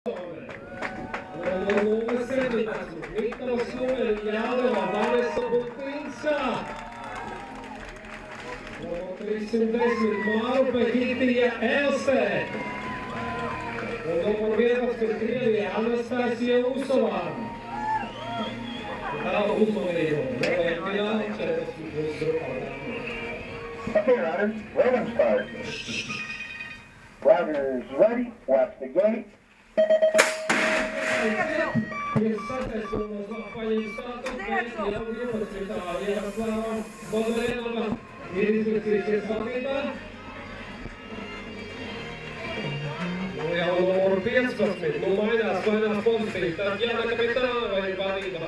Numur 17, Viktors Jāleva, Vanesa Butinska. Numur 310, Mārupe Hitija Elsē. Un numur 11, Krievija, Anastasija Usovā. Tālu uzmanību, nevajag fināli, 14 plus grupā. Okay, riders, rhythm start. Riders ready, watch the gate. Iesakēs paņem startu, bet jau 12. Jaroslava Bodorenova ir izvirzījusies vadībā. Jau numuru 15, mainās pozīcijas, tad Jāna Kapitāna vai vadībā.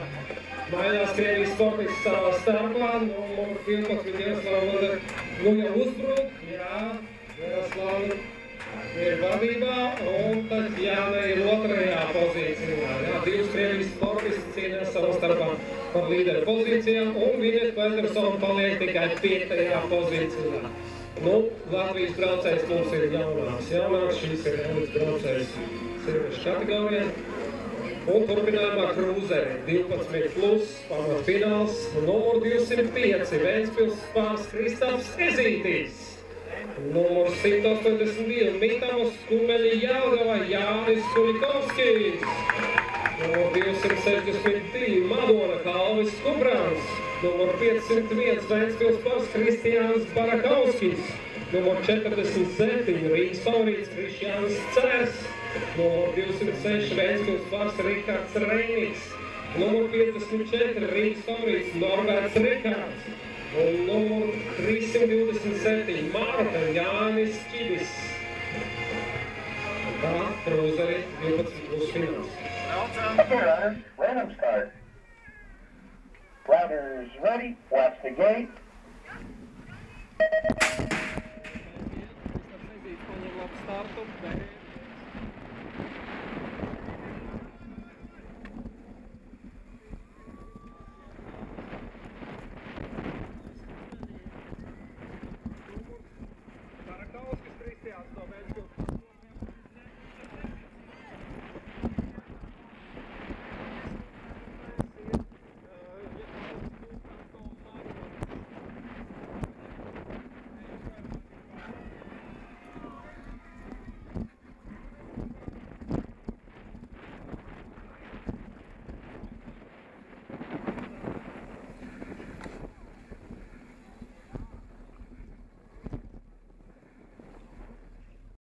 Mainās Krievijas sportists savā starpā, numuru 15 Jaroslava jau uzbruk, jā, Jaroslava ir vadībā, un tad Jāna ir otrajā pozīcijā. Jā, divas Krievijas sportisti cīnās savā starpā par līderu pozīcijām, un Vinet Petersona paliek tikai 5. pozīcijā. Nu, Latvijas braucējs mums ir jaunāks, šis ir elites braucējs sieviešu kategorijā. Un turpinājumā krūzeri 12 plus, pamatfināls, numur 205, Ventspils pārs Kristaps Ezītis. Numur 182, Mitavas Kumeļi Jelgava, Jānis Kulikovskis. Numur 262, Madona Kalvis Kuprans. Numur 501, Ventspils pārs Kristiāns Barakovskis. Numur 47, Rīgas favorīts Krišjāns Cērs. Numur 206, Ventspils pārs Rikards Reiniks. Numur 54, Rīgas favorīts Norberts Rikards. Un numur 327, Marta Jānis Ķibis. Tā, krūzeri 12 plus fināls. Okay, riders, random start. Riders ready, watch the gate. Startu, bet